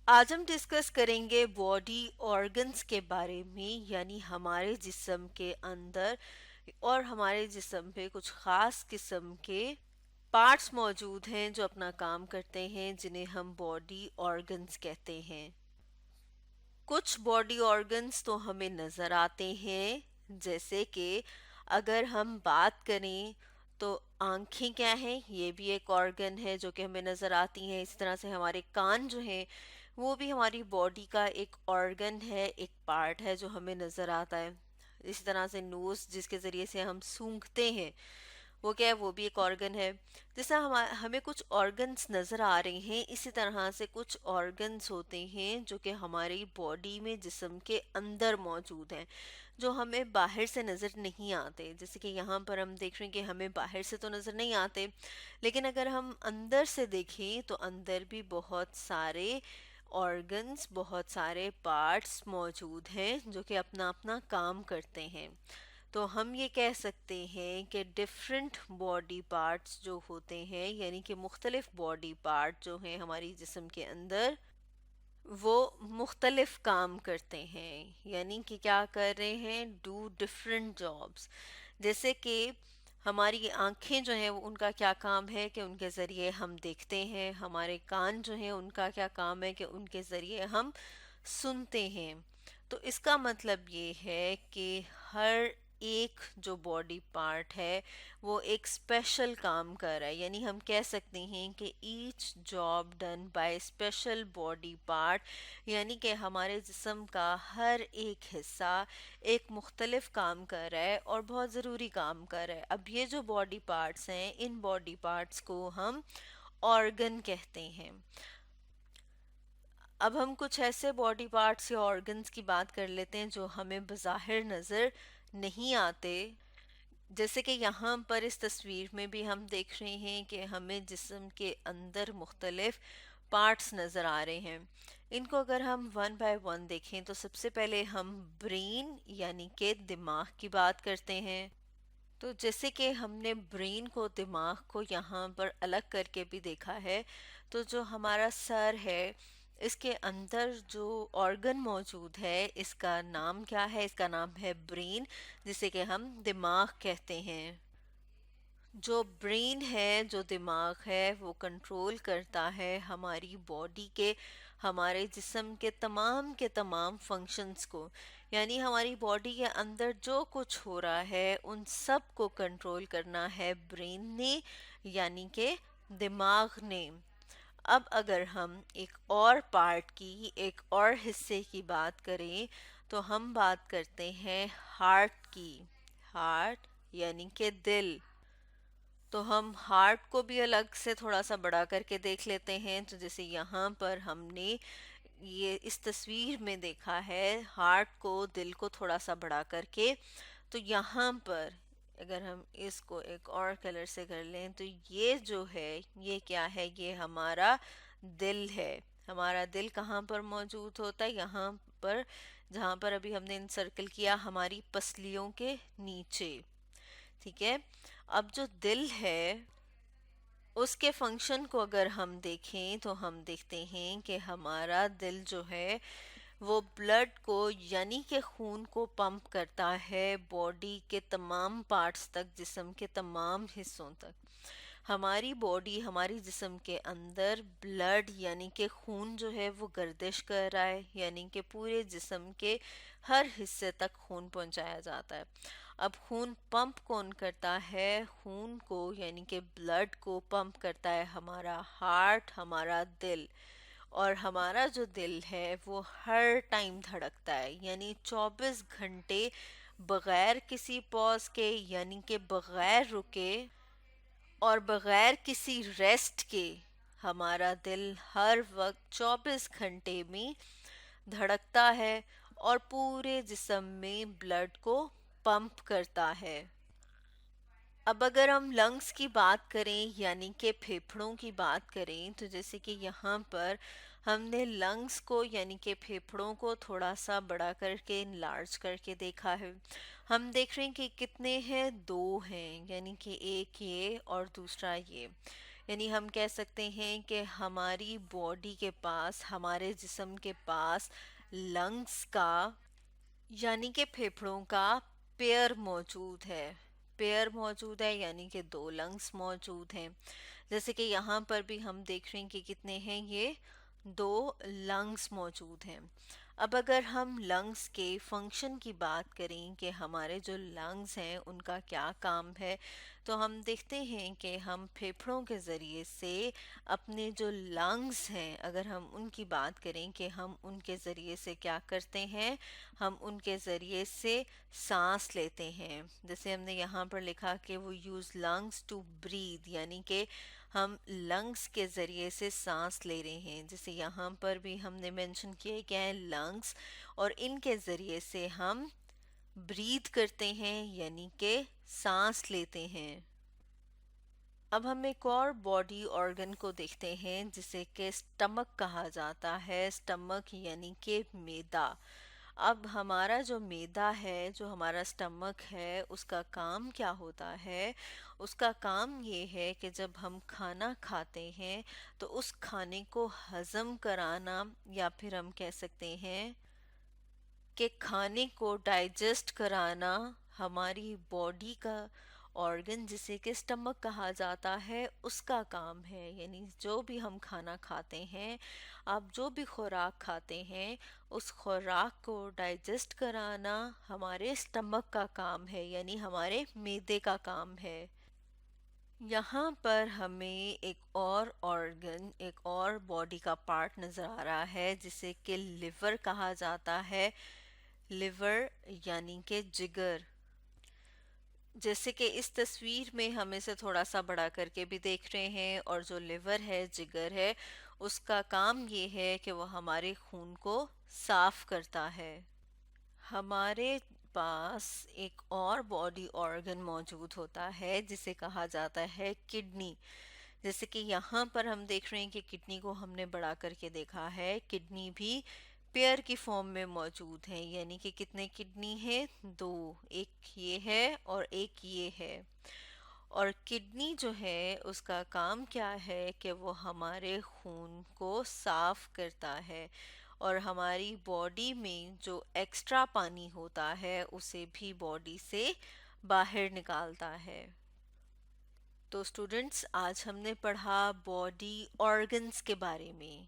आज हम डिस्कस करेंगे बॉडी ऑर्गन्स के बारे में, यानी हमारे जिस्म के अंदर और हमारे जिस्म पे कुछ ख़ास किस्म के पार्ट्स मौजूद हैं जो अपना काम करते हैं, जिन्हें हम बॉडी ऑर्गन्स कहते हैं। कुछ बॉडी ऑर्गन्स तो हमें नज़र आते हैं, जैसे कि अगर हम बात करें तो आंखें क्या हैं, ये भी एक ऑर्गन है जो कि हमें नज़र आती हैं। इस तरह से हमारे कान जो हैं वो भी हमारी बॉडी का एक ऑर्गन है, एक पार्ट है जो हमें नज़र आता है। इस तरह से नोज़ जिसके ज़रिए से हम सूंघते हैं, वो क्या है, वो भी एक ऑर्गन है। जैसा हमें कुछ ऑर्गन्स नज़र आ रहे हैं, इसी तरह से कुछ ऑर्गन्स होते हैं जो कि हमारी बॉडी में जिस्म के अंदर मौजूद हैं, जो हमें बाहर से नज़र नहीं आते। जैसे कि यहाँ पर हम देख रहे हैं कि हमें बाहर से तो नज़र नहीं आते, लेकिन अगर हम अंदर से देखें तो अंदर भी बहुत सारे ऑर्गन्स, बहुत सारे पार्ट्स मौजूद हैं जो कि अपना अपना काम करते हैं। तो हम ये कह सकते हैं कि डिफरेंट बॉडी पार्ट्स जो होते हैं, यानी कि मुख्तलिफ बॉडी पार्ट जो हैं हमारी जिस्म के अंदर, वो मुख्तलिफ काम करते हैं। यानी कि क्या कर रहे हैं, डू डिफरेंट जॉब्स। जैसे कि हमारी आंखें जो हैं वो उनका क्या काम है कि उनके ज़रिए हम देखते हैं। हमारे कान जो हैं उनका क्या काम है कि उनके ज़रिए हम सुनते हैं। तो इसका मतलब ये है कि हर एक जो बॉडी पार्ट है वो एक स्पेशल काम कर रहा है। यानी हम कह सकते हैं कि each job done by special body part, यानी कि हमारे जिस्म का हर एक हिस्सा एक मुख्तलिफ काम कर रहा है और बहुत ज़रूरी काम कर रहा है। अब ये जो बॉडी पार्ट्स हैं, इन बॉडी पार्ट्स को हम ऑर्गन कहते हैं। अब हम कुछ ऐसे बॉडी पार्ट्स या ऑर्गन्स की बात कर लेते हैं जो हमें बज़ाहिर नज़र नहीं आते। जैसे कि यहाँ पर इस तस्वीर में भी हम देख रहे हैं कि हमें जिस्म के अंदर मुख्तलिफ पार्ट्स नज़र आ रहे हैं। इनको अगर हम वन बाय वन देखें तो सबसे पहले हम ब्रेन यानी कि दिमाग की बात करते हैं। तो जैसे कि हमने ब्रेन को, दिमाग को यहाँ पर अलग करके भी देखा है, तो जो हमारा सर है, इसके अंदर जो ऑर्गन मौजूद है, इसका नाम क्या है, इसका नाम है ब्रेन, जिसे कि हम दिमाग कहते हैं। जो ब्रेन है, जो दिमाग है, वो कंट्रोल करता है हमारी बॉडी के, हमारे जिस्म के तमाम फंक्शंस को। यानी हमारी बॉडी के अंदर जो कुछ हो रहा है उन सब को कंट्रोल करना है ब्रेन ने, यानी कि दिमाग ने। अब अगर हम एक और पार्ट की, एक और हिस्से की बात करें तो हम बात करते हैं हार्ट की। हार्ट यानी कि दिल। तो हम हार्ट को भी अलग से थोड़ा सा बड़ा करके देख लेते हैं। तो जैसे यहाँ पर हमने ये इस तस्वीर में देखा है हार्ट को, दिल को थोड़ा सा बड़ा करके, तो यहाँ पर अगर हम इसको एक और कलर से कर लें तो ये जो है, ये क्या है, ये हमारा दिल है। हमारा दिल कहाँ पर मौजूद होता है, यहाँ पर जहाँ पर अभी हमने इंसर्कल किया, हमारी पसलियों के नीचे। ठीक है। अब जो दिल है उसके फंक्शन को अगर हम देखें तो हम देखते हैं कि हमारा दिल जो है वो ब्लड को, यानी कि खून को पंप करता है बॉडी के तमाम पार्ट्स तक, जिस्म के तमाम हिस्सों तक। हमारी बॉडी, हमारी जिस्म के अंदर ब्लड यानी कि खून जो है वो गर्दिश कर रहा है, यानी कि पूरे जिस्म के हर हिस्से तक खून पहुंचाया जाता है। अब खून पंप कौन करता है, खून को यानी कि ब्लड को पंप करता है हमारा हार्ट, हमारा दिल। और हमारा जो दिल है वो हर टाइम धड़कता है, यानी 24 घंटे बगैर किसी पॉज के, यानी कि बगैर रुके और बगैर किसी रेस्ट के, हमारा दिल हर वक्त 24 घंटे में धड़कता है और पूरे जिस्म में ब्लड को पंप करता है। अब अगर हम लंग्स की बात करें, यानी कि फेफड़ों की बात करें, तो जैसे कि यहाँ पर हमने लंग्स को यानी कि फेफड़ों को थोड़ा सा बड़ा करके, इनलार्ज करके देखा है। हम देख रहे हैं कि कितने हैं, दो हैं, यानी कि एक ये और दूसरा ये। यानी हम कह सकते हैं कि हमारी बॉडी के पास, हमारे जिस्म के पास लंग्स का यानी कि फेफड़ों का पेयर मौजूद है। पेयर मौजूद है यानी कि दो लंग्स मौजूद हैं। जैसे कि यहाँ पर भी हम देख रहे हैं कि कितने हैं, ये दो लंग्स मौजूद हैं। अब अगर हम लंग्स के फंक्शन की बात करें कि हमारे जो लंग्स हैं उनका क्या काम है, तो हम देखते हैं कि हम फेफड़ों के ज़रिए से अपने जो लंग्स हैं, अगर हम उनकी बात करें कि हम उनके ज़रिए से क्या करते हैं, हम उनके ज़रिए से सांस लेते हैं। जैसे हमने यहाँ पर लिखा कि वो यूज़ लंग्स टू ब्रीथ, यानी कि हम लंग्स के ज़रिए से सांस ले रहे हैं। जैसे यहाँ पर भी हमने मेंशन किया क्या है, लंग्स, और इनके ज़रिए से हम ब्रीथ करते हैं यानी कि सांस लेते हैं। अब हम एक और बॉडी ऑर्गन को देखते हैं जिसे कि स्टमक कहा जाता है। स्टमक यानी कि मैदा। अब हमारा जो मैदा है, जो हमारा स्टमक है, उसका काम क्या होता है? उसका काम ये है कि जब हम खाना खाते हैं तो उस खाने को हजम कराना, या फिर हम कह सकते हैं कि खाने को डाइजेस्ट कराना हमारी बॉडी का ऑर्गन जिसे कि स्टमक कहा जाता है उसका काम है। यानी जो भी हम खाना खाते हैं, आप जो भी खुराक खाते हैं, उस खुराक को डाइजेस्ट कराना हमारे स्टमक का काम है, यानी हमारे मैदे का काम है। यहाँ पर हमें एक और ऑर्गन, एक और बॉडी का पार्ट नज़र आ रहा है जिसे कि लिवर कहा जाता है। लिवर यानी कि जिगर। जैसे कि इस तस्वीर में हम इसे थोड़ा सा बड़ा करके भी देख रहे हैं, और जो लिवर है, जिगर है, उसका काम ये है कि वो हमारे खून को साफ करता है। हमारे पास एक और बॉडी ऑर्गन मौजूद होता है जिसे कहा जाता है किडनी। जैसे कि यहाँ पर हम देख रहे हैं कि किडनी को हमने बड़ा करके देखा है। किडनी भी पेयर की फॉर्म में मौजूद है, यानी कि कितने किडनी है? दो। एक ये है और एक ये है। और किडनी जो है उसका काम क्या है कि वो हमारे खून को साफ करता है, और हमारी बॉडी में जो एक्स्ट्रा पानी होता है उसे भी बॉडी से बाहर निकालता है। तो स्टूडेंट्स, आज हमने पढ़ा बॉडी ऑर्गन्स के बारे में।